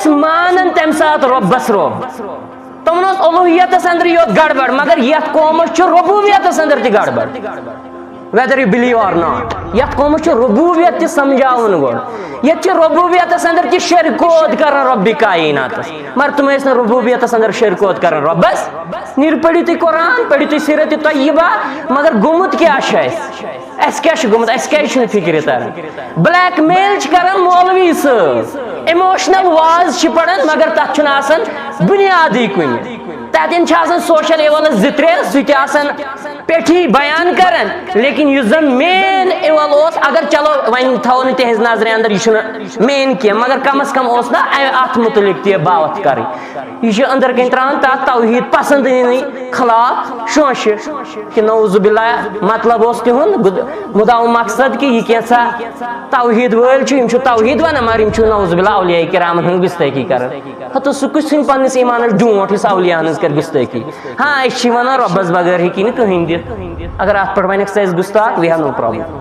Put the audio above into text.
مانن تم سات ربس رب تمن الوہیتس اندر یوت گڑبڑ مگر یت قومس ربوبیتس اندر تہ گڑبڑ whether you believe or not یت قومس ربوبیت تہ سمجھاون گوڑ یت ربوبیتس اندر تہ شرکوت کرن رب کائناتس مگر تم ٲسۍ نہٕ ربوبیتس اندر شرکوت کرن ربس نیر پڑھِو تُہۍ قرآن پڑھِو تُہۍ سیرت طیبہ مگر گوٚمُت کیٛاہ چھُ اَسہِ کیٛاہ چھُ گوٚمُت اَسہِ کیٛازِ چھُنہٕ فِکرِ تران بلیک میل چھِ کران مولوی صٲب ایموشنل واز چھِ پران مگر تتھ چھُنہٕ آسان بُنیادٕے کُنہِ تتٮ۪ن چھِ آسان سوشل ایولس زٕ ترٛےٚ سُہ تہِ آسان پیٹھی بیان کران لیکن یُس زن مین ایول اوس اگر چلو وۄنۍ تھاوو نہٕ تِہنٛزِ نظرِ اندر یہِ چھُنہٕ مین کینٛہہ مگر کم از کم اوس نا اتھ متعلق تہِ باوتھ کرٕنۍ یہِ چھُ أنٛدر کَنۍ ترٛاوان تتھ توحیٖد پسنٛد یِنٕے خلاف شونٛشہِ کہِ نعوذ باللہ مطلب اوس تِہُنٛد مُدعا مقصد کہِ یہِ کینٛژھا توحیٖد وٲلۍ چھِ یِم چھِ توحیٖد ونان مگر یِم چھِ نعوذ باللہ اولیاء کرامن ہٕنٛز گُستٲخی کران ہتہٕ سُہ کُس ژھٕنہِ پننِس ایٖمانس ڈونٛٹھ یُس اولیاہن ہٕنٛز کرِ گُستٲخی ہاں أسۍ چھِ ونان رۄبس بغٲر ہیٚکی نہٕ کٕہٕنۍ دِتھ اگر اتھ پٮ۪ٹھ ونکھ ژٕ ٲسۍ گُستاخ وی ہیو نو پرابلم